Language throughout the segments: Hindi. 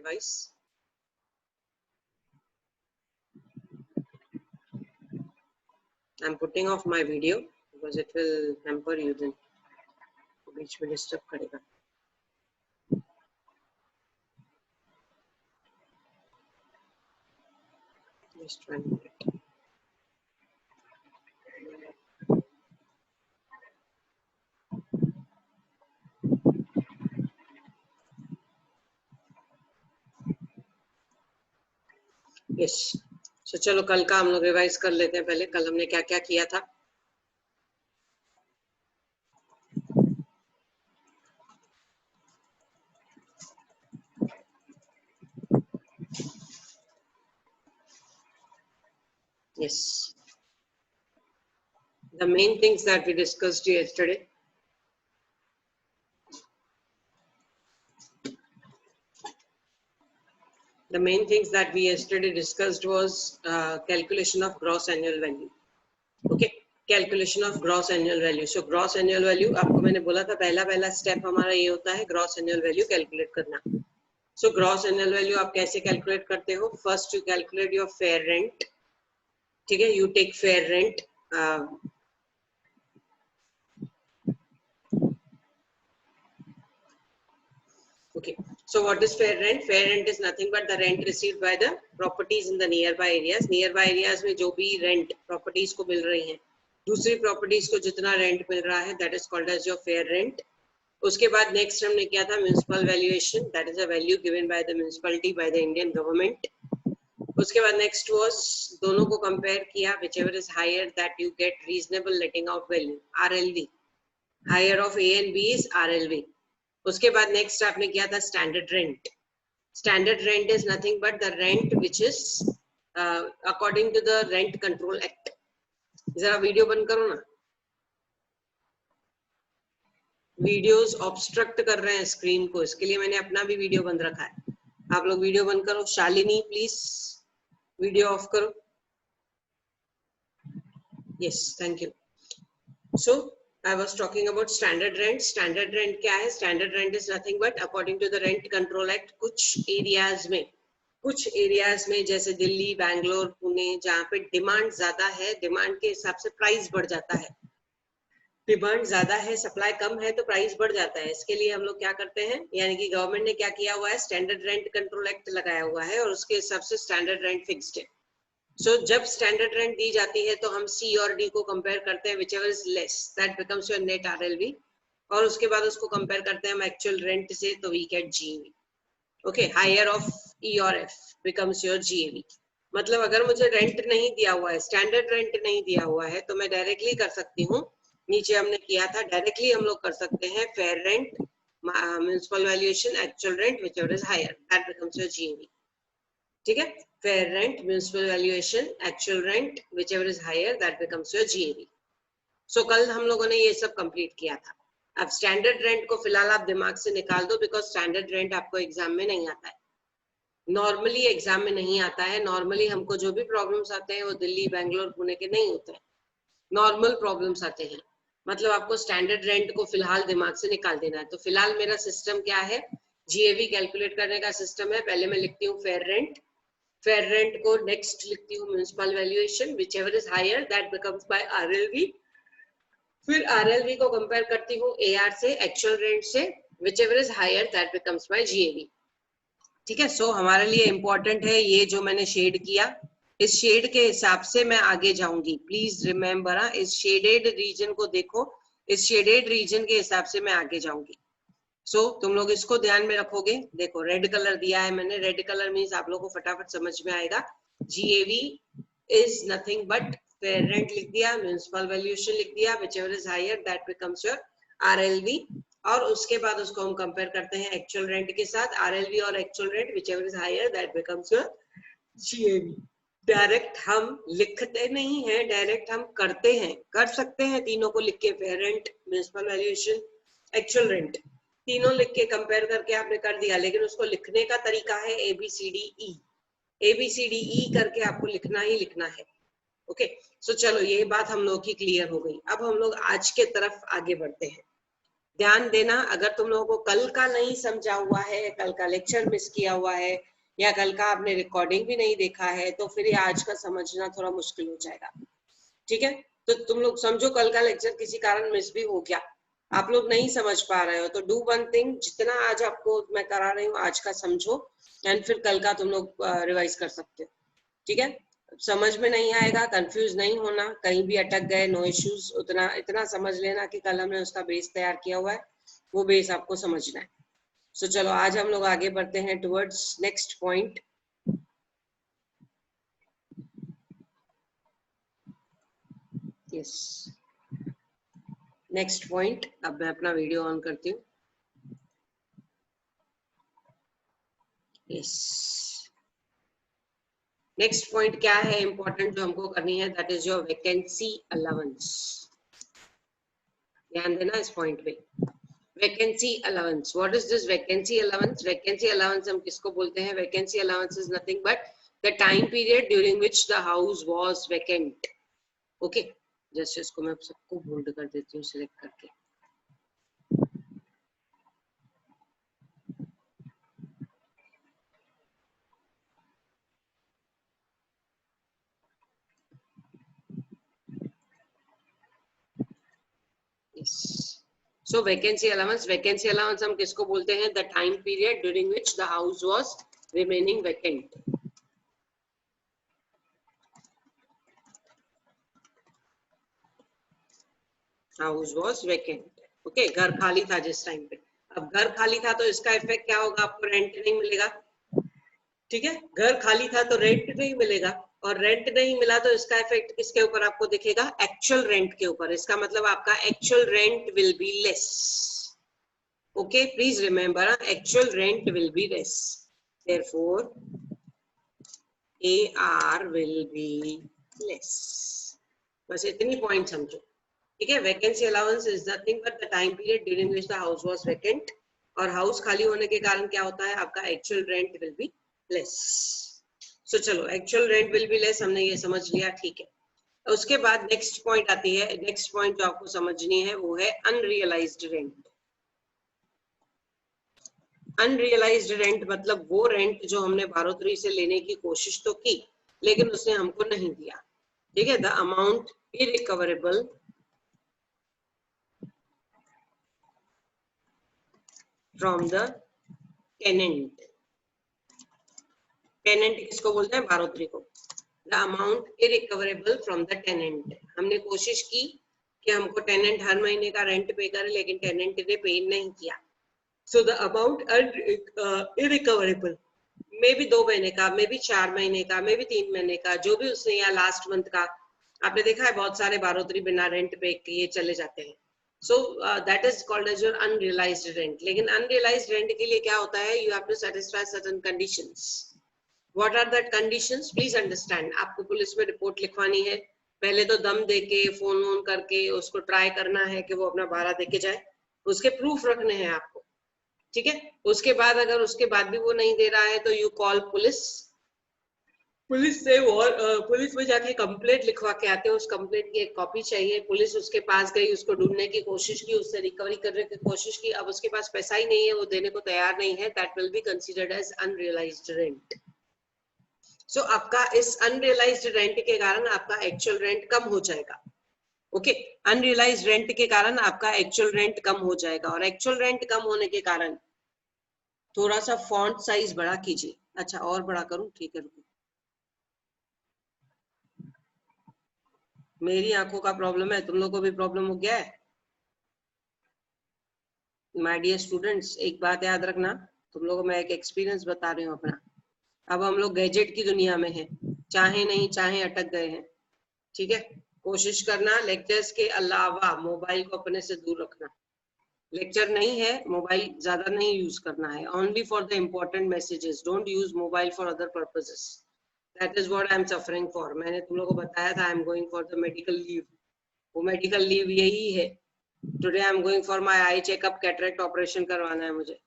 device. I'm putting off my video because it will hamper you then. बीच में डिस्टर्ब करेगा. Just 1 minute. Yes. So चलो कल का हम लोग रिवाइज कर लेते हैं. पहले कल हमने क्या क्या किया था. Yes. The main things that we discussed yesterday. The main things that we yesterday discussed was calculation of gross annual value. Okay, calculation of gross annual value. So gross annual value, आपको मैंने बोला था पहला स्टेप हमारा ये होता है gross annual value calculate करना. So gross annual value आप कैसे calculate करते हो? First you calculate your fair rent. ठीक है, you take fair rent. Okay, so what is fair rent? Fair rent is nothing but the rent received by the properties in the nearby areas. Nearby areas में जो भी rent properties को मिल रही हैं, दूसरी properties को जितना rent मिल रहा है, that is called as your fair rent. उसके बाद next हमने किया था municipal valuation, that is a value given by the municipality by the Indian government. उसके बाद next was दोनों को compare किया, whichever is higher that you get reasonable letting out value, RLV. Higher of A and B is RLV. उसके बाद नेक्स्ट आपने किया था standard rent. Standard rent is nothing but the rent which is according to the rent control act. जरा वीडियो बंद करो ना, वीडियोस ऑब्स्ट्रक्ट कर रहे हैं स्क्रीन को, इसके लिए मैंने अपना भी वीडियो बंद रखा है. आप लोग वीडियो बंद करो. शालिनी प्लीज वीडियो ऑफ करो. Yes, thank you. So I was talking about standard rent. Standard rent क्या है? Standard rent is nothing but according to the Rent Control Act. कुछ एरियाज में जैसे दिल्ली, बैंगलोर, पुणे, जहाँ पे डिमांड ज्यादा है, डिमांड के हिसाब से प्राइस बढ़ जाता है. डिमांड ज्यादा है, सप्लाई कम है, तो प्राइस बढ़ जाता है. इसके लिए हम लोग क्या करते हैं, यानी कि गवर्नमेंट ने क्या किया हुआ है, स्टैंडर्ड रेंट कंट्रोल एक्ट लगाया हुआ है और उसके हिसाब से स्टैंडर्ड रेंट फिक्स्ड है. So जब स्टैंडर्ड रेंट दी जाती है तो हम C और D को कंपेयर करते हैं, whichever is less that becomes your net RLV, और उसके बाद उसको कंपेयर करते हैं हम एक्चुअल रेंट से, तो we get GAV. Okay, higher of E और F becomes your GAV. मतलब अगर मुझे रेंट नहीं दिया हुआ है, स्टैंडर्ड रेंट नहीं दिया हुआ है, तो मैं डायरेक्टली कर सकती हूँ, नीचे हमने किया था डायरेक्टली हम लोग कर सकते हैं fair rent, municipal valuation, actual rent, whichever is higher that becomes your GAV. ठीक है, fair rent, municipal valuation, actual rent, whichever is higher that becomes your GAV. So कल हम लोगों ने ये सब कंप्लीट किया था. अब स्टैंडर्ड रेंट को फिलहाल आप दिमाग से निकाल दो, बिकॉज स्टैंडर्ड रेंट आपको एग्जाम में नहीं आता है, नॉर्मली एग्जाम में नहीं आता है. नॉर्मली हमको जो भी प्रॉब्लम्स आते हैं वो दिल्ली, बैंगलोर, पुणे के नहीं होते हैं, नॉर्मल प्रॉब्लम्स आते हैं. मतलब आपको स्टैंडर्ड रेंट को फिलहाल दिमाग से निकाल देना है. तो फिलहाल मेरा सिस्टम क्या है, GAV कैलकुलेट करने का सिस्टम है. पहले मैं लिखती हूँ फेयर रेंट, फेयर रेंट को नेक्स्ट लिखती हूँ municipal valuation, whichever is higher that becomes by RLV. फिर RLV को कंपेयर करती हूँ AR से, एक्चुअल रेंट से, whichever is higher that becomes by GAV. ठीक है, सो हमारे लिए इम्पोर्टेंट है ये जो मैंने शेड किया, इस शेड के हिसाब से मैं आगे जाऊंगी. प्लीज रिमेम्बर, इस शेडेड रीजन को देखो, इस शेडेड रीजन के हिसाब से मैं आगे जाऊंगी. सो तुम लोग इसको ध्यान में रखोगे. देखो रेड कलर दिया है मैंने, रेड कलर मीन्स आप लोगों को फटाफट समझ में आएगा. GAV is nothing but fair rent लिख दिया, म्युनिसिपल वैल्यूएशन लिख दिया, whichever is higher that becomes your RLV, और उसके बाद उसको हम कंपेयर करते हैं एक्चुअल रेंट के साथ. RLV और actual rent whichever is higher that becomes your GAV. Direct हम लिखते नहीं हैं, डायरेक्ट हम करते हैं, कर सकते हैं तीनों को लिख के, fair rent, municipal valuation, actual rent, तीनों लिख के कंपेयर करके आपने कर दिया. लेकिन उसको लिखने का तरीका है ABCDE, ABCDE करके आपको लिखना ही लिखना है. ओके, सो चलो ये बात हम लोग की क्लियर हो गई. अब हम लोग आज के तरफ आगे बढ़ते हैं. ध्यान देना, अगर तुम लोगों को कल का नहीं समझा हुआ है, कल का लेक्चर मिस किया हुआ है, या कल का आपने रिकॉर्डिंग भी नहीं देखा है, तो फिर ये आज का समझना थोड़ा मुश्किल हो जाएगा। ठीक है, तो तुम लोग समझो कल का लेक्चर किसी कारण मिस भी हो गया, आप लोग नहीं समझ पा रहे हो, तो डू वन थिंग, जितना आज आपको मैं करा रही हूँ आज का समझो, एंड फिर कल का तुम लोग रिवाइज कर सकते हो। ठीक है, समझ में नहीं आएगा, कंफ्यूज नहीं होना, कहीं भी अटक गए, नो इश्यूज, उतना इतना समझ लेना कि कल हमने उसका बेस तैयार किया हुआ है, वो बेस आपको समझना है। सो चलो आज हम लोग आगे बढ़ते हैं towards next point. Yes, next point, अब मैं अपना वीडियो ऑन करती हूँ। यस, नेक्स्ट पॉइंट क्या है इंपॉर्टेंट जो हमको करनी है, that is your vacancy allowance. ध्यान देना इस पॉइंट पे, vacancy allowance. What is this vacancy allowance? Vacancy allowance हम किसको बोलते हैं? Vacancy allowance is nothing but the time period during which the house was vacant. Okay, just इसको मैं सबको बोल्ड कर देती हूँ सिलेक्ट करके। Yes. So vacancy allowance हम किसको बोलते हैं? The time period during which the house was remaining vacant. House was vacant. Okay, घर खाली था जिस टाइम पे। अब घर खाली था तो इसका इफेक्ट क्या होगा? आपको रेंट नहीं मिलेगा। ठीक है, घर खाली था तो रेंट नहीं मिलेगा, और रेंट नहीं मिला तो इसका इफेक्ट किसके ऊपर आपको दिखेगा? एक्चुअल रेंट के ऊपर। इसका मतलब आपका actual rent will be less. Okay, please remember, actual rent will be less. Therefore, AR will be less. बस इतनी पॉइंट समझो। ठीक है, vacancy allowance is nothing but the time period during which the house was vacant, और हाउस खाली होने के कारण क्या होता है? आपका actual rent will be less. So चलो, actual rent will be less हमने ये समझ लिया। ठीक है, उसके बाद नेक्स्ट पॉइंट आती है। नेक्स्ट पॉइंट जो आपको समझनी है वो है अनरियलाइज्ड रेंट। अनरियलाइज्ड रेंट मतलब वो रेंट जो हमने बारोतरी से लेने की कोशिश तो की लेकिन उसने हमको नहीं दिया। ठीक है, the amount irrecoverable from the tenant. Tenant किसको बोलते हैं? बारोतरी को। The amount irrecoverable from the tenant. हमने कोशिश की कि हमको टेनेंट हर महीने का रेंट पे करे, लेकिन टेनेंट ने पे नहीं किया। So the amount irrecoverable, मे भी 2 महीने का, मे भी 4 महीने का, मे भी 3 महीने का, जो भी उसने, या लास्ट मंथ का। आपने देखा है बहुत सारे बारोतरी बिना रेंट पे किए चले जाते हैं। So that is called as your unrealised rent. लेकिन अनरियलाइज्ड रेंट के लिए क्या होता है? You have to satisfy certain conditions. What are that conditions? Please understand. आपको पुलिस में रिपोर्ट लिखवानी है, पहले तो दम देके फोन वोन करके उसको ट्राई करना है कि वो अपना भाड़ा देके जाए, उसके प्रूफ रखने हैं आपको। ठीक है, उसके बाद अगर उसके बाद भी वो नहीं दे रहा है तो यू कॉल पुलिस। पुलिस से पुलिस में जाके कंप्लेंट लिखवा के आते हैं। उस कंप्लेंट की एक कॉपी चाहिए। पुलिस उसके पास गई, उसको ढूंढने की कोशिश की, उससे रिकवरी करने की कोशिश की, अब उसके पास पैसा ही नहीं है, वो देने को तैयार नहीं है, that will be considered as unrealized rent. So आपका इस अनरियलाइज्ड रेंट के कारण आपका एक्चुअल रेंट कम हो जाएगा। ओके, अनरियलाइज्ड रेंट के कारण आपका एक्चुअल रेंट कम हो जाएगा, और एक्चुअल रेंट कम होने के कारण थोड़ा सा फॉन्ट साइज बड़ा कीजिए। अच्छा, और बड़ा करूं? ठीक है, रुको, मेरी आंखों का प्रॉब्लम है, तुम लोग को भी प्रॉब्लम हो गया है? माय डियर स्टूडेंट्स, एक बात याद रखना, तुम लोगों को मैं एक एक्सपीरियंस बता रही हूँ अपना। अब हम लोग गैजेट की दुनिया में हैं, चाहे नहीं चाहे अटक गए हैं। ठीक है, कोशिश करना लेक्चर्स के अलावा मोबाइल को अपने से दूर रखना। लेक्चर नहीं है, मोबाइल ज्यादा नहीं यूज करना है, only for the important messages. Don't use mobile for other purposes. That is what I am suffering for. मैंने तुम लोगों को बताया था I am going for the medical leave. वो मेडिकल लीव यही है। Today I am going for my eye checkup, cataract operation करवाना है मुझे,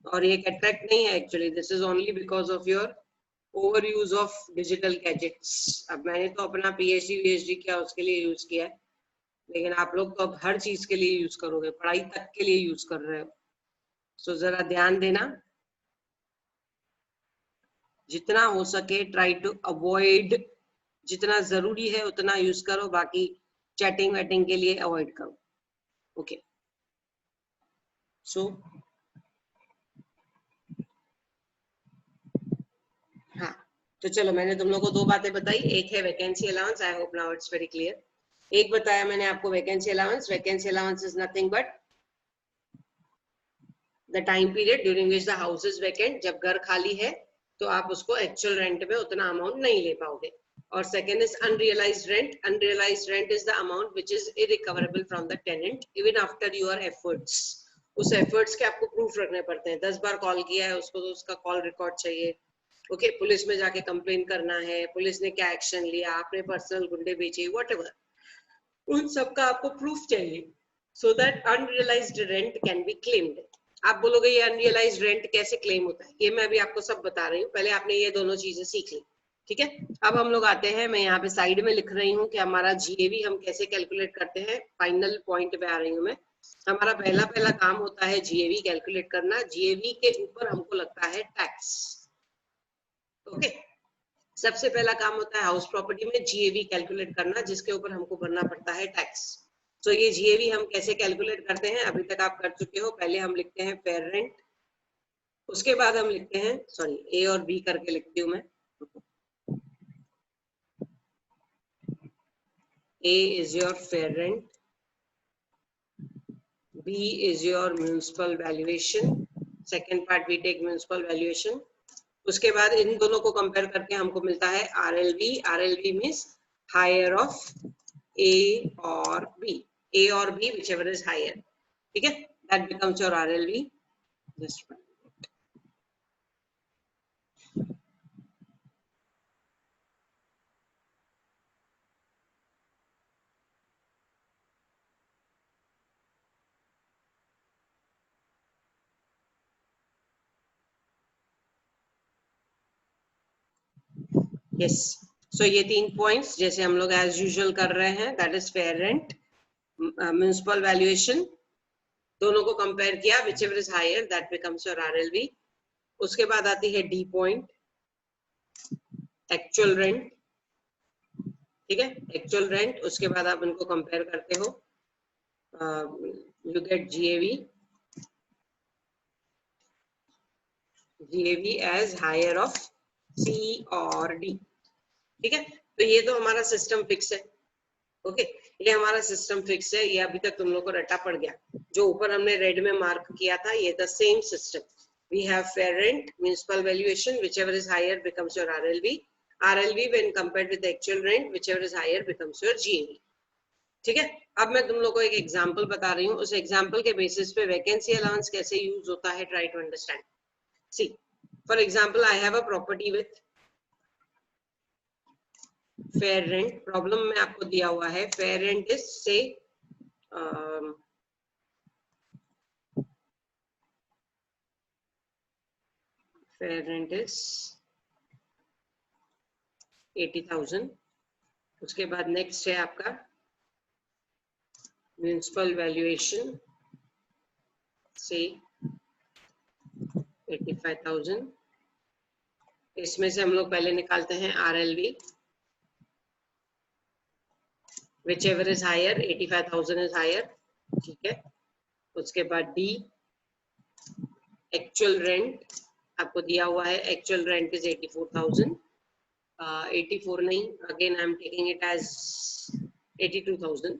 और ये कैटरेक्ट नहीं है actually, this is only because of your over use of digital gadgets. अब मैंने तो अपना पीएचडी वीएचडी किया, उसके लिए यूज किया है, लेकिन आप लोग तो अब हर चीज के लिए यूज करोगे, पढ़ाई तक के लिए यूज कर रहे हो। सो जरा ध्यान देना, जितना हो सके ट्राई टू अवॉइड, जितना जरूरी है उतना यूज करो, बाकी चैटिंग वैटिंग के लिए अवॉइड करो। ओके सो हाँ, तो चलो मैंने तुम लोगों को 2 बातें बताई। एक है vacancy allowance, I hope now it's very clear. एक बताया मैंने आपको vacancy allowance, vacancy allowance is nothing but the time period during which the house is vacant. जब घर खाली है तो आप उसको एक्चुअल रेंट में उतना अमाउंट नहीं ले पाओगे। और second is unrealised rent. Unrealised rent is the amount which is irrecoverable from the tenant even after your efforts. उस एफर्ट्स के आपको प्रूफ रखने पड़ते हैं। 10 बार कॉल किया है उसको तो उसका कॉल रिकॉर्ड चाहिए। ओके पुलिस में जाके कंप्लेन करना है, पुलिस ने क्या एक्शन लिया, आपने पर्सनल गुंडे बेचे, व्हाटएवर, उन सब का आपको प्रूफ चाहिए so that unrealised rent can be claimed. आप बोलोगे ये अनरियलाइज्ड रेंट कैसे क्लेम होता है, ये मैं अभी आपको सब बता रही हूँ, पहले आपने ये दोनों चीजें सीख ली। ठीक है, अब हम लोग आते हैं, मैं यहाँ पे साइड में लिख रही हूँ कि हमारा जीएवी हम कैसे कैलकुलेट करते हैं। फाइनल पॉइंट पे आ रही हूँ मैं। हमारा पहला काम होता है जीएवी कैलकुलेट करना। जीएवी के ऊपर हमको लगता है टैक्स। ओके सबसे पहला काम होता है हाउस प्रॉपर्टी में जीएवी कैलकुलेट करना, जिसके ऊपर हमको भरना पड़ता है टैक्स। तो ये जीएवी हम कैसे कैलकुलेट करते हैं, अभी तक आप कर चुके हो। पहले हम लिखते हैं फेयर रेंट, उसके बाद हम लिखते हैं, सॉरी ए और बी करके लिखती हूँ मैं। A is your fair rent, B is your municipal valuation, second part we take municipal valuation. उसके बाद इन दोनों को कंपेयर करके हमको मिलता है RLV. RLV means higher of ए और बी, ए और बी whichever is higher। ठीक है, that becomes your RLV। Just one। Yes so ये 3 पॉइंट्स जैसे हम लोग एज यूजुअल कर रहे हैं, that is fair rent, municipal valuation, दोनों को कंपेयर किया, whichever is higher that becomes your RLV। उसके बाद आती है डी पॉइंट, एक्चुअल रेंट। ठीक है, एक्चुअल रेंट, उसके बाद आप उनको कंपेयर करते हो, you get GAV, GAV as higher of C और डी। ठीक है, तो ये तो हमारा सिस्टम फिक्स है। ओके ये हमारा सिस्टम फिक्स है, ये अभी तक तुम लोग को रटा पड़ गया। जो ऊपर हमने रेड में मार्क किया था, ये the same system. We have fair rent, municipal valuation, whichever is higher becomes your RLV। RLV when compared with the actual rent, whichever is higher becomes your GAV। ठीक है, अब मैं तुम लोग को एक एग्जांपल बता रही हूँ, उस एग्जांपल के बेसिस पे वैकेंसी अलाउंस कैसे यूज होता है, try to understand. See for example I have a property with fair rent. Problem में आपको दिया हुआ है fair rent is say fair rent is 80,000। उसके बाद नेक्स्ट है आपका म्युनिसिपल वैल्यूएशन से 85,000। इसमें से हम लोग पहले निकालते हैं RLV, whichever is higher, 85,000 is higher। ठीक है, उसके बाद D, एक्चुअल रेंट आपको दिया हुआ है, एक्चुअल रेंट इज 84,000। 84 नहीं, again I am taking it as 82,000।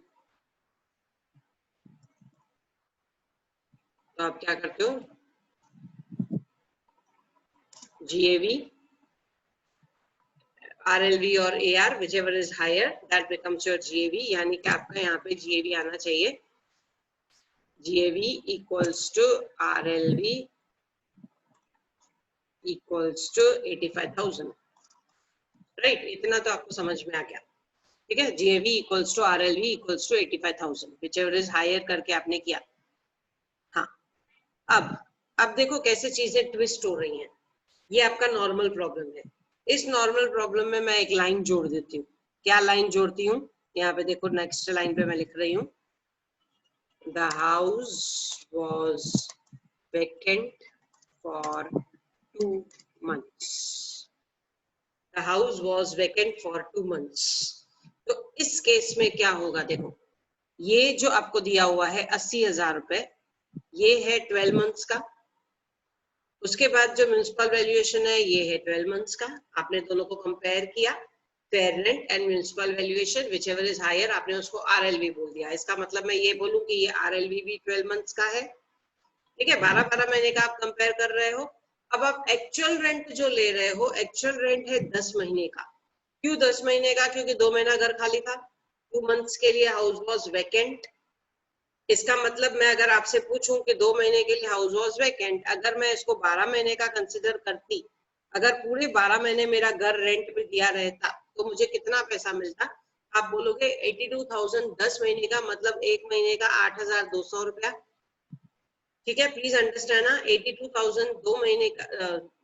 तो आप क्या करते हो, GAV, RLV और AR whichever is higher that becomes your GAV। यानी कि आपका यहाँ पे GAV आना चाहिए, GAV equals to RLV equals to 85,000। Right, इतना तो आपको समझ में आ गया। ठीक है, GAV equals to RLV equals to 85,000 whichever is higher करके आपने किया। हाँ, अब देखो कैसे चीजें ट्विस्ट हो रही हैं। ये आपका नॉर्मल प्रॉब्लम है। इस नॉर्मल प्रॉब्लम में मैं एक लाइन जोड़ देती हूँ। क्या लाइन जोड़ती हूँ, यहाँ पे देखो नेक्स्ट लाइन पे मैं लिख रही हूँ, the house was vacant for 2 months. The house was vacant for 2 months. तो इस केस में क्या होगा, देखो ये जो आपको दिया हुआ है 80,000 रुपए, ये है 12 मंथ्स का। उसके बाद जो म्युनिसिपल वैल्यूएशन है ये है 12 मंथ्स का। आपने दोनों को कंपेयर किया, fair rent and municipal valuation, whichever is higher, आपने उसको आरएलवी बोल दिया। इसका मतलब मैं ये बोलूं कि ये आरएलवी भी 12 मंथ्स का है, ठीक है। 12-12 महीने का आप कंपेयर कर रहे हो। अब आप एक्चुअल रेंट जो ले रहे हो, एक्चुअल रेंट है 10 महीने का। क्यों 10 महीने का? क्योंकि 2 महीना घर खाली था, 2 मंथ्स के लिए हाउस वॉज वैकेंट। इसका मतलब मैं अगर आपसे पूछूं कि 2 महीने के लिए हाउस वॉज वैकेंट, अगर मैं इसको 12 महीने का कंसिडर करती, अगर पूरे 12 महीने मेरा घर रेंट पे दिया रहता तो मुझे कितना पैसा मिलता? आप बोलोगे 82,000 10 महीने का, मतलब एक महीने का 8,200 रुपया, ठीक है। प्लीज अंडरस्टैंड ना, 82,000 2 महीने का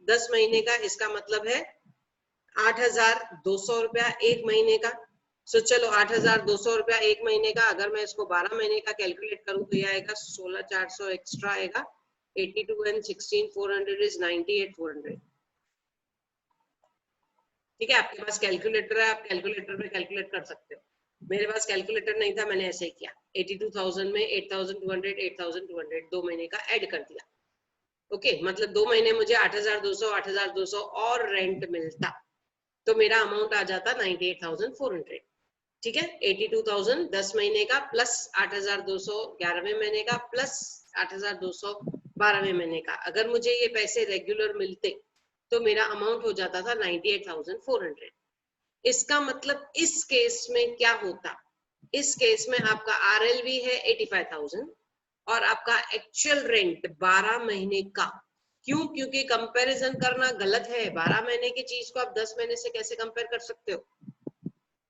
10 महीने का, इसका मतलब है 8,200 रुपया एक महीने का। सो चलो 8,200 रुपया एक महीने का, अगर मैं इसको 12 महीने का कैलकुलेट करूं तो ये आएगा 16,400 एक्स्ट्रा आएगा। 82 and 16 400 is 98,400, ठीक है। आपके पास कैलकुलेटर है, आप कैलकुलेटर में कैलकुलेट कर सकते हो। मेरे पास कैलकुलेटर नहीं था, मैंने ऐसे ही किया। 82,000 में 8,200 8,200 2 महीने का ऐड कर दिया, ओके। मतलब 2 महीने मुझे 8,200 और रेंट मिलता तो मेरा अमाउंट आ जाता 98,400, ठीक है। 82,000 10 महीने का प्लस 8,200 11वें महीने का प्लस 8,200 12वें महीने का। अगर मुझे ये पैसे रेगुलर मिलते तो मेरा अमाउंट हो जाता था 98,400। इसका मतलब इस केस में क्या होता, इस केस में आपका आरएलवी है 85,000 और आपका एक्चुअल रेंट 12 महीने का। क्यों? क्योंकि कंपैरिजन करना गलत है। 12 महीने की चीज को आप 10 महीने से कैसे कंपेयर कर सकते हो?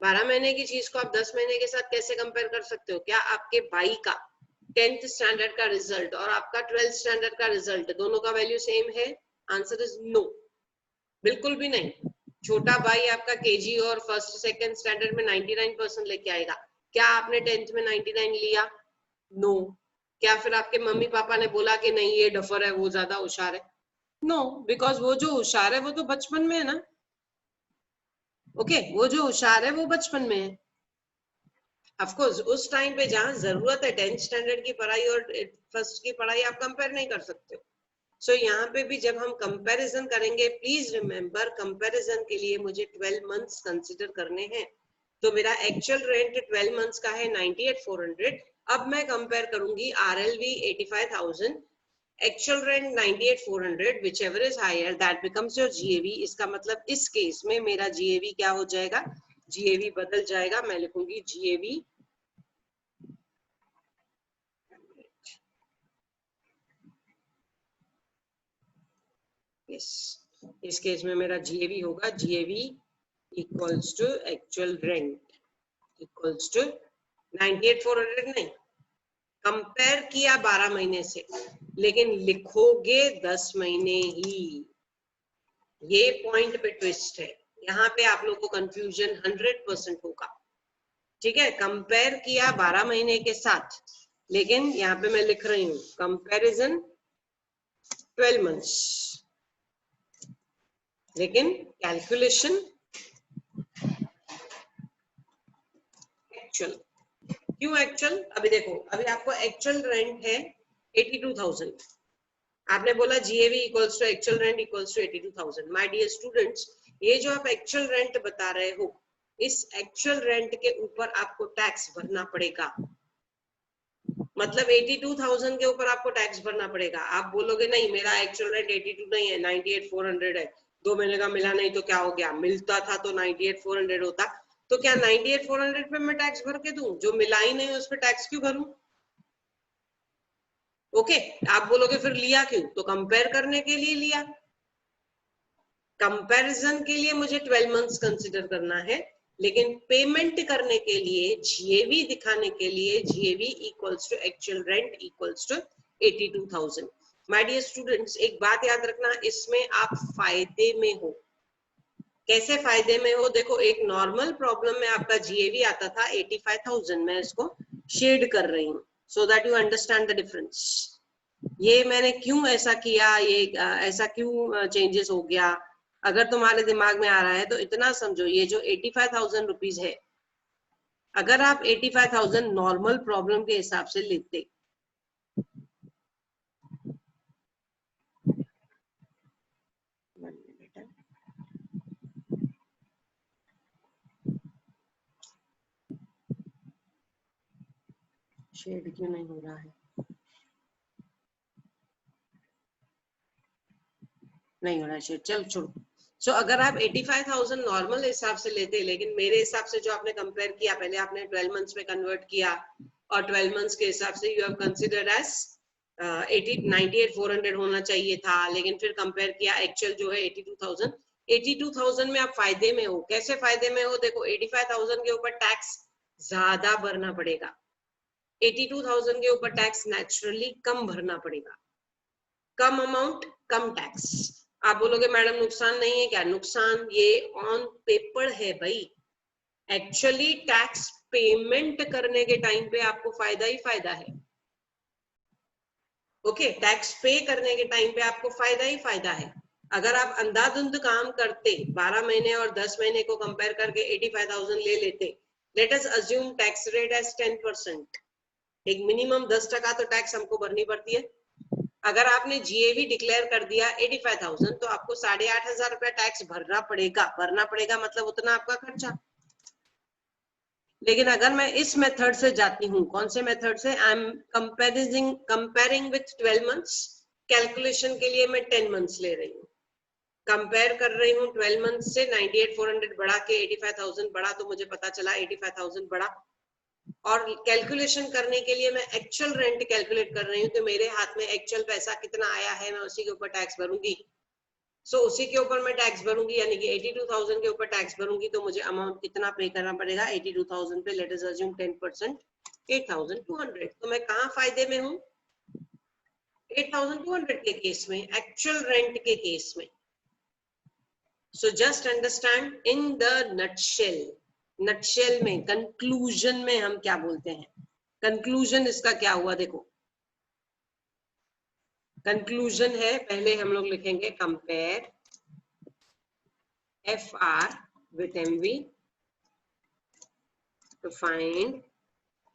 12 महीने की चीज को आप 10 महीने के साथ कैसे कंपेयर कर सकते हो? क्या आपके भाई का 10th स्टैंडर्ड का रिजल्ट और आपका 12th स्टैंडर्ड का रिजल्ट दोनों का वैल्यू सेम है? आंसर इज नो, बिल्कुल भी नहीं। छोटा भाई आपका केजी और फर्स्ट सेकंड स्टैंडर्ड में 99% लेके आएगा, क्या आपने 10th में 99 लिया? नो। क्या फिर आपके मम्मी पापा ने बोला कि नहीं ये डफर है, वो ज्यादा होशियार है? नो, बिकॉज वो जो होशियार है वो तो बचपन में है ना, ओके। वो जो होशियार है वो बचपन में है। ऑफ कोर्स उस टाइम पे जहां जरूरत है 10th स्टैंडर्ड की पढ़ाई और फर्स्ट की पढ़ाई, आप कंपेयर नहीं कर सकते हो। सो यहाँ पे भी जब हम कंपैरिजन करेंगे, प्लीज रिमेम्बर कंपैरिजन के लिए मुझे 12 मंथ्स कंसीडर करने हैं। तो मेरा एक्चुअल रेंट 12 मंथ्स का है 98,400। अब मैं कंपेयर करूंगी RLV 85,000, actual rent 98,400, whichever is higher that becomes your GAV। इसका मतलब इस केस में मेरा GAV क्या हो जाएगा? GAV बदल जाएगा, मैं लिखूंगी GAV yes। इस केस में मेरा GAV होगा GAV equals to actual rent equals to 98,400। नहीं, कंपेयर किया 12 महीने से, लेकिन लिखोगे 10 महीने ही। ये पॉइंट पे ट्विस्ट है, यहाँ पे आप लोगों को कंफ्यूजन 100% होगा, ठीक है। कंपेयर किया 12 महीने के साथ, लेकिन यहाँ पे मैं लिख रही हूँ कंपैरिजन 12 मंथ्स, लेकिन कैलकुलेशन एक्चुअल। क्यों एक्चुअल? अभी देखो, अभी आपको एक्चुअल रेंट है 82,000, आपने बोला GAV equals to actual rent equals to 82,000। My dear students, ये जो आप एक्चुअल रेंट बता रहे हो, इस एक्चुअल रेंट के ऊपर आपको टैक्स भरना पड़ेगा। मतलब 82,000 के ऊपर आपको टैक्स भरना पड़ेगा। आप बोलोगे नहीं मेरा एक्चुअल रेंट 82 नहीं है, 98,400 है, 2 महीने का मिला नहीं तो क्या हो गया? मिलता था तो 98,400 होता, तो क्या 98,400 पे मैं टैक्स भर के दूं? जो मिला ही नहीं उस पर टैक्स क्यों भरूं? ओके, आप बोलोगे फिर लिया क्यों? तो कंपेयर करने के लिए लिया। कंपैरिजन के लिए मुझे 12 मंथ्स कंसीडर करना है, लेकिन पेमेंट करने के लिए, GAV दिखाने के लिए, GAV equals to actual rent equals to 82,000। My dear students, एक बात याद रखना, इसमें आप फायदे में हो। कैसे फायदे में हो? देखो, एक नॉर्मल प्रॉब्लम में आपका जीएवी आता था 85,000, मैं इसको शेड कर रही हूँ so that you understand the difference. ये मैंने क्यों ऐसा किया, ये ऐसा क्यों चेंजेस हो गया, अगर तुम्हारे दिमाग में आ रहा है तो इतना समझो, ये जो 85,000 रुपीज है, अगर आप 85,000 नॉर्मल प्रॉब्लम के हिसाब से लेते, शेड क्यों नहीं हो रहा है, नहीं हो रहा है शेड, चल छोड़ो। सो अगर आप 85,000 नॉर्मल हिसाब से लेते, लेकिन मेरे हिसाब से जो आपने कंपेयर किया, पहले आपने 12 मंथ्स में कन्वर्ट किया और 12 मंथ्स के हिसाब से यू हैव कंसीडर्ड एज 98,400 होना चाहिए था, लेकिन फिर कंपेयर किया एक्चुअल जो है 82,000। 82,000 में आप फायदे में हो। कैसे फायदे में हो? देखो, 85,000 के ऊपर टैक्स ज्यादा भरना पड़ेगा, 82,000 के ऊपर टैक्स नेचुरली कम भरना पड़ेगा, कम अमाउंट कम टैक्स। आप बोलोगे मैडम नुकसान नहीं है क्या? नुकसान ये ऑन पेपर है भाई, एक्चुअली टैक्स पेमेंट करने के टाइम पे आपको फायदा ही फायदा है। ओके, टैक्स पे करने के टाइम पे आपको फायदा ही फायदा है। अगर आप अंधाधुंध काम करते, 12 महीने और 10 महीने को कंपेयर करके 85,000 ले लेते, let us assume tax rate as 10%, एक मिनिमम 10% तो टैक्स हमको भरनी पड़ती है। अगर आपने जीएवी डिक्लेयर कर दिया 85,000 तो आपको 8,500 रुपया टैक्स भरना पड़ेगा, मतलब उतना आपका खर्चा। लेकिन अगर मैं इस मेथड से जाती हूँ, कौन से मेथड से? I am comparing with 12 months, calculation के लिए मैं 10 मंथ्स ले रही हूँ, कंपेयर कर रही हूँ 12 मंथ्स से। 98,400 बढ़ा के 85,000 बढ़ा तो मुझे पता चला 85,000 बढ़ा, और कैलकुलेशन करने के लिए मैं एक्चुअल रेंट कैलकुलेट कर रही हूँ, तो मेरे हाथ में एक्चुअल पैसा कितना आया है, मैं उसी के ऊपर टैक्स भरूंगी। सो उसी के ऊपर मैं टैक्स भरूंगी, यानी कि 82,000 के ऊपर टैक्स भरूंगी, तो मुझे अमाउंट कितना पे करना पड़ेगा? 82,000 पे लेट अस अज्यूम 10%, 8,200। तो मैं कहाँ फायदे में हूँ? 8,200 के केस में, एक्चुअल रेंट के केस में। So just understand in the nutshell में, कंक्लूजन में हम क्या बोलते हैं? कंक्लूजन इसका क्या हुआ? देखो, कंक्लूजन है, पहले हम लोग लिखेंगे compare FR with MV to find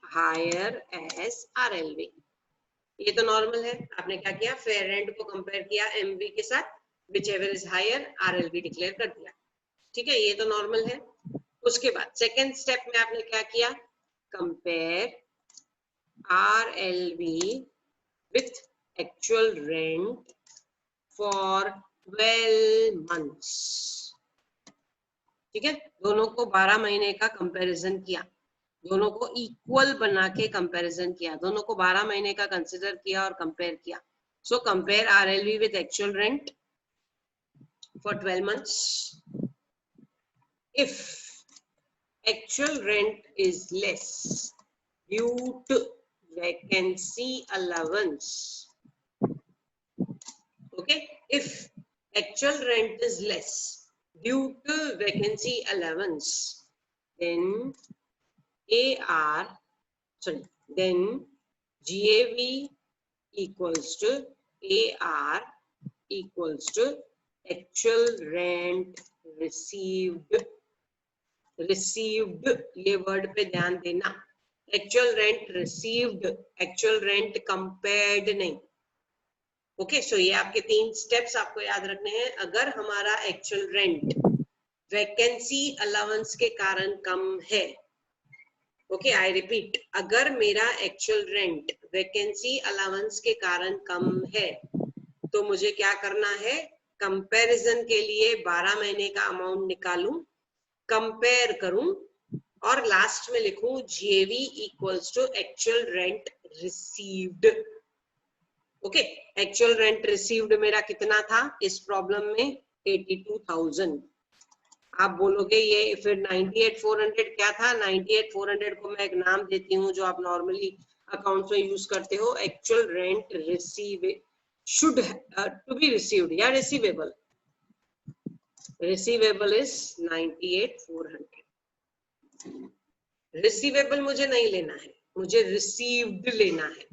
higher as RLV। ये तो नॉर्मल है, आपने क्या किया? फेयर रेंट को कंपेयर किया MV के साथ, whichever is higher, RLV declare कर दिया। ठीक है, ये तो नॉर्मल है। उसके बाद सेकेंड स्टेप में आपने क्या किया? Compare RLV with actual rent for 12 months। ठीक है, दोनों को 12 महीने का कंपैरिजन किया, दोनों को इक्वल बना के कंपैरिजन किया, दोनों को 12 महीने का कंसिडर किया और कंपेयर किया। So compare RLV with actual rent for 12 months। If actual rent is less due to vacancy allowance, okay, if actual rent is less due to vacancy allowance, then then GAV equals to AR equals to actual rent received। ये वर्ड पे ध्यान देना, actual rent received, actual rent compared नहीं। ओके, सो ये आपके 3 स्टेप्स आपको याद रखने हैं। अगर हमारा एक्चुअल रेंट वैकेंसी अलाउंस के कारण कम है, ओके, आई रिपीट, अगर मेरा एक्चुअल रेंट वैकेंसी अलाउंस के कारण कम है, तो मुझे क्या करना है? कंपैरिजन के लिए 12 महीने का अमाउंट निकालूं, कंपेयर करूं और लास्ट में लिखूं GAV equals to actual rent received. Okay, actual rent received मेरा कितना था इस प्रॉब्लम में? 82,000। आप बोलोगे ये फिर 98,400 क्या था? 98,400 को मैं एक नाम देती हूँ जो आप नॉर्मली अकाउंट्स में यूज करते हो, actual rent receive should to be received या रिसीवेबल। Receivable is 98,400। रिसीवेबल मुझे नहीं लेना है, मुझे रिसीव्ड लेना है।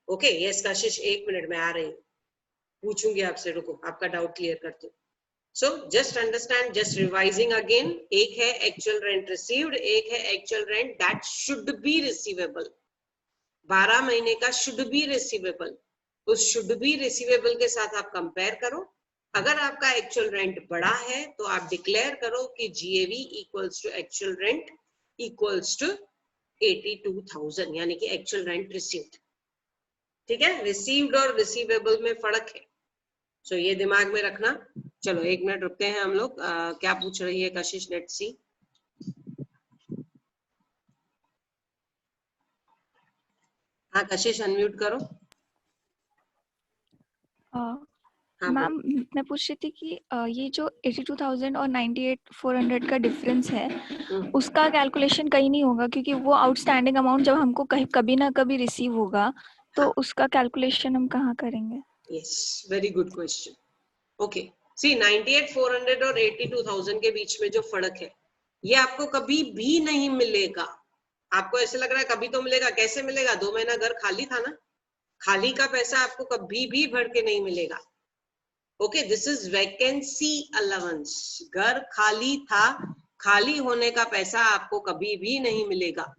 ओके यस कशिश, 1 मिनट में आ रही हूँ, पूछूंगी आपसे, रुको आपका डाउट क्लियर करती हूँ। So just understand, just revising again, एक है एक्चुअल रेंट रिसीव्ड, एक है actual rent that should be receivable. 12 महीने का शुड बी रिसीवेबल, उस शुड बी रिसीवेबल के साथ आप कंपेयर करो। अगर आपका एक्चुअल रेंट बड़ा है तो आप डिक्लेयर करो कि GAV equals to actual rent equals to 82,000, यानी कि एक्चुअल रेंट रिसीव्ड। ठीक है, रिसीव्ड और रिसीवेबल में फर्क है, सो ये दिमाग में रखना। चलो 1 मिनट रुकते हैं हम लोग। क्या पूछ रही है कशिश, लेट्स सी। हाँ कशिश अनम्यूट करो। हाँ मैम मैं पूछ रही थी कि ये जो 82,000 और 98,400 का डिफरेंस है, उसका कैलकुलेशन कहीं नहीं होगा, क्योंकि वो आउटस्टैंडिंग अमाउंट जब हमको कहीं कभी ना कभी रिसीव होगा तो हाँ, उसका कैलकुलेशन हम कहाँ करेंगे? Yes very good question. Okay C 98,400 और 82,000 के बीच में जो फर्क है, ये आपको कभी भी नहीं मिलेगा। आपको ऐसे लग रहा है कभी तो मिलेगा, कैसे मिलेगा? 2 महीना घर खाली था ना, खाली का पैसा आपको कभी भी भर के नहीं मिलेगा। Okay this is vacancy allowance, घर खाली था, खाली होने का पैसा आपको कभी भी नहीं मिलेगा।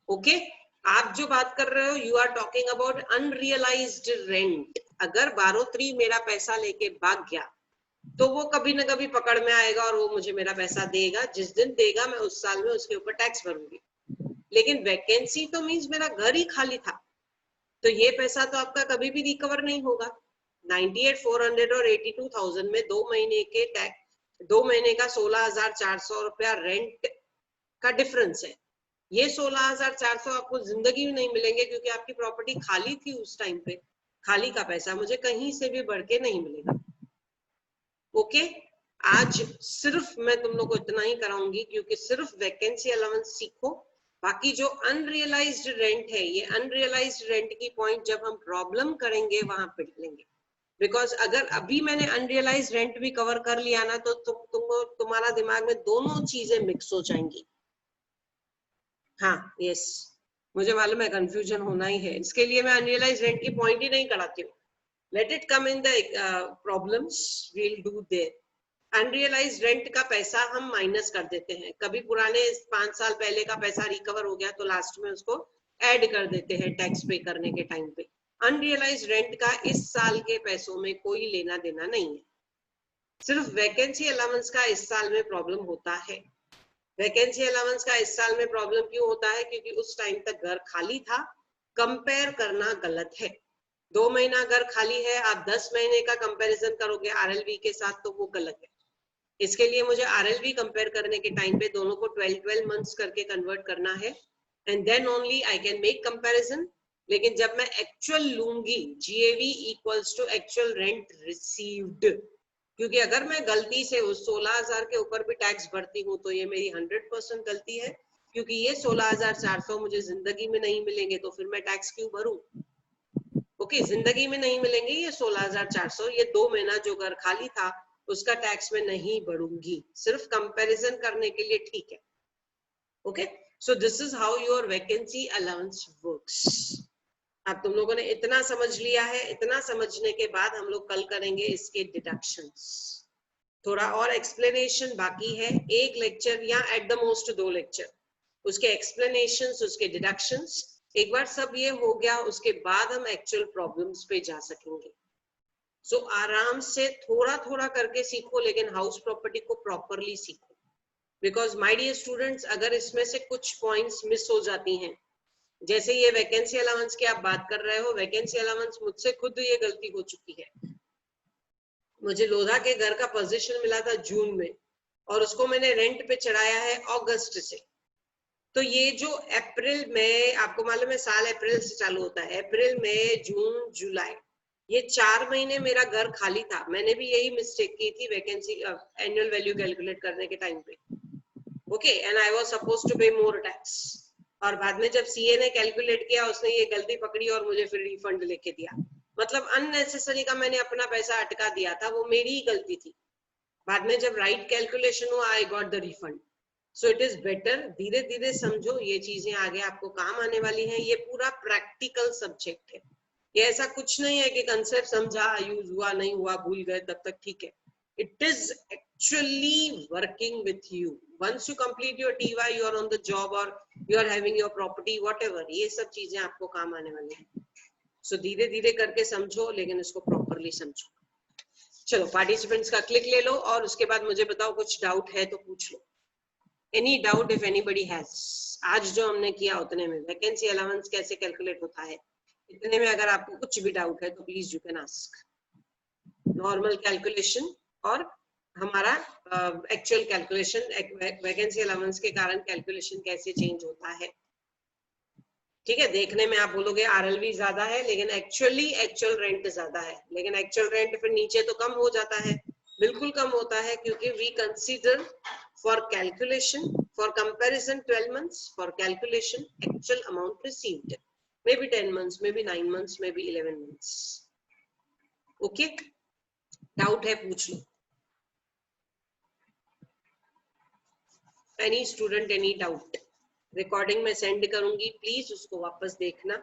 ओके आप जो बात कर रहे हो, you are talking about unrealised rent. अगर 12/3 मेरा पैसा लेके भाग गया तो वो कभी ना कभी पकड़ में आएगा और वो मुझे मेरा पैसा देगा, जिस दिन देगा मैं उस साल में उसके ऊपर टैक्स भरूंगी। लेकिन वैकेंसी तो मीन्स मेरा घर ही खाली था, तो ये पैसा तो आपका कभी भी रिकवर नहीं होगा। 98,400 और 82,000 में 2 महीने के टैक्स, 2 महीने का 16,400 रुपया रेंट का डिफरेंस है। ये 16,400 आपको जिंदगी में नहीं मिलेंगे, क्योंकि आपकी प्रॉपर्टी खाली थी उस टाइम पे। खाली का पैसा मुझे कहीं से भी बढ़ के नहीं मिलेगा। ओके आज सिर्फ मैं तुम लोग को इतना ही कराऊंगी, क्योंकि सिर्फ वैकेंसी अलाउंस सीखो। बाकी जो अनरियलाइज्ड रेंट है, ये अनरियलाइज्ड रेंट की पॉइंट जब हम प्रॉब्लम करेंगे वहां पे लेंगे। बिकॉज अगर अभी मैंने अनरियलाइज्ड रेंट भी कवर कर लिया ना, तो तुम्हारा दिमाग में दोनों चीजें मिक्स हो जाएंगी। हाँ यस मुझे मालूम है कंफ्यूजन होना ही है, इसके लिए मैं अनरियलाइज्ड रेंट की पॉइंट ही नहीं कराती हूँ। Let it come in the problems, we'll do there. Unrealised rent का पैसा हम माइनस कर देते हैं, कभी पुराने 5 साल पहले का पैसा रिकवर हो गया तो लास्ट में उसको ऐड कर देते हैं टैक्स पे करने के टाइम पे। अनरियलाइज्ड रेंट का इस साल के पैसों में कोई लेना देना नहीं है। सिर्फ वैकेंसी अलाउंस का इस साल में प्रॉब्लम होता है। वैकेंसी अलाउंस का इस साल में प्रॉब्लम क्यों होता है? क्योंकि उस टाइम तक घर खाली था। कंपेयर करना गलत है। 2 महीना घर खाली है, आप 10 महीने का कंपैरिजन करोगे आरएलवी के साथ तो वो गलत है। इसके लिए मुझे आरएलवी कंपेयर करने के टाइम पे दोनों को 12 मंथ्स करके कन्वर्ट करना है, and then only I can make comparison. लेकिन जब मैं एक्चुअल लूंगी, GAV equals to actual rent received, क्योंकि अगर मैं गलती से उस 16,000 के ऊपर भी टैक्स भरती हूँ तो ये मेरी 100% गलती है, क्योंकि ये 16,400 मुझे जिंदगी में नहीं मिलेंगे, तो फिर मैं टैक्स क्यों भरूं? ओके जिंदगी में नहीं मिलेंगे ये 16,400, ये 2 महीना जो घर खाली था उसका टैक्स में नहीं बढ़ूंगी, सिर्फ कंपैरिजन करने के लिए, ठीक है? Okay so this is how your vacancy allowance works. अब तुम लोगों ने इतना समझ लिया है, इतना समझने के बाद हम लोग कल करेंगे इसके डिडक्शंस। थोड़ा और एक्सप्लेनेशन बाकी है, एक लेक्चर या एट द मोस्ट 2 लेक्चर, उसके एक्सप्लेनेशंस, उसके डिडक्शंस। एक बार सब ये हो गया उसके बाद हम एक्चुअल प्रॉब्लम्स पे जा सकेंगे। सो आराम से थोड़ा थोड़ा करके सीखो, लेकिन हाउस प्रॉपर्टी को प्रॉपरली सीखो। बिकॉज माय डियर स्टूडेंट्स, अगर इसमें से कुछ पॉइंट्स मिस हो जाती हैं, जैसे ये वैकेंसी अलाउंस की आप बात कर रहे हो, वैकेंसी अलाउंस मुझसे खुद ये गलती हो चुकी है। मुझे लोधा के घर का पोजीशन मिला था जून में, और उसको मैंने रेंट पे चढ़ाया है अगस्त से। तो ये जो अप्रैल में, आपको मालूम है साल अप्रैल से चालू होता है, अप्रैल मई जून जुलाई, ये 4 महीने मेरा घर खाली था। मैंने भी यही मिस्टेक की थी वैकेंसी एनुअल वैल्यू कैलकुलेट करने के टाइम पे। Okay and I was supposed to pay more tax, और बाद में जब सीए ने कैलकुलेट किया उसने ये गलती पकड़ी और मुझे फिर रिफंड लेके दिया। मतलब अननेसेसरी का मैंने अपना पैसा अटका दिया था, वो मेरी ही गलती थी। बाद में जब राइट कैलकुलेशन हुआ, I got the refund. So it is better धीरे धीरे समझो, ये चीजें आगे आपको काम आने वाली हैं. ये पूरा प्रैक्टिकल सब्जेक्ट है. ये ऐसा कुछ नहीं है कि कंसेप्ट समझा, यूज हुआ नहीं हुआ, भूल गए तब तक ठीक है. It is actually working with you. Once you complete your TY, you are on the job or you are having your property, whatever. ये सब चीजें आपको काम आने वाली हैं. So धीरे धीरे करके समझो, लेकिन इसको properly समझो. चलो पार्टिसिपेंट्स का क्लिक ले लो और उसके बाद मुझे बताओ कुछ डाउट है तो पूछ लो. Any doubt if anybody has? आज जो हमने किया उतने में वैकेंसी अलाउंस कैसे कैलकुलेट होता है, इतने में अगर आपको कुछ भी डाउट है तो please you can ask. Normal calculation और हमारा एक्चुअल कैलकुलेशन, वैकेंसी अलाउंस के कारण कैलकुलेशन कैसे चेंज होता है. ठीक है, देखने में आप बोलोगे आरएलवी ज्यादा है, लेकिन एक्चुअल रेंट ज्यादा है. लेकिन एक्चुअल रेंट फिर नीचे तो कम हो जाता है, बिल्कुल कम होता है, क्योंकि we consider for calculation, for comparison 12 months, for calculation actual amount received, may be 10 months, may be 9 months, may be 11 months. Okay, doubt है पूछ लो. Any student any doubt? Recording में सेंड करूंगी, प्लीज उसको वापस देखना.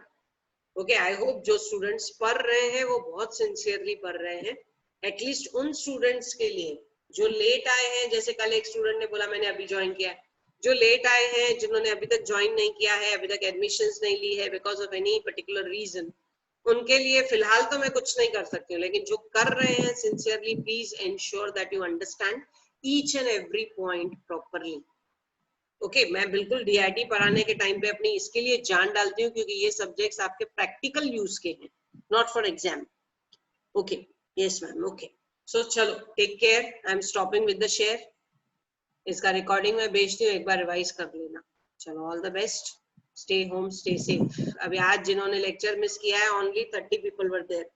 ओके, आई होप जो स्टूडेंट्स पढ़ रहे हैं वो बहुत सिंसियरली पढ़ रहे हैं. एटलीस्ट उन स्टूडेंट्स के लिए जो लेट आए हैं, जैसे कल एक स्टूडेंट ने बोला मैंने अभी ज्वाइन किया है, जो लेट आए हैं, जिन्होंने अभी तक ज्वाइन नहीं किया है, अभी तक एडमिशंस नहीं ली है because of any particular reason, उनके लिए फिलहाल तो मैं कुछ नहीं कर सकती हूँ. लेकिन जो कर रहे हैं sincerely, please ensure that you understand each and every point properly. Okay, मैं बिल्कुल डीआईटी पढ़ाने के टाइम पे अपनी इसके लिए जान डालती हूँ, क्योंकि ये सब्जेक्ट्स आपके प्रैक्टिकल यूज के हैं, not for exam. Okay, yes ma'am. Okay, so चलो, take care. I am stopping with the share. इसका रिकॉर्डिंग में भेजती हूँ, एक बार रिवाइज कर लेना. चलो, all the best. Stay home, stay safe. अभी आज जिन्होंने लेक्चर मिस किया है, ओनली 30 पीपल वर देयर.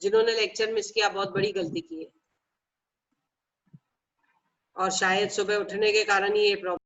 जिन्होंने लेक्चर मिस किया बहुत बड़ी गलती की है, और शायद सुबह उठने के कारण ही ये प्रॉब्लम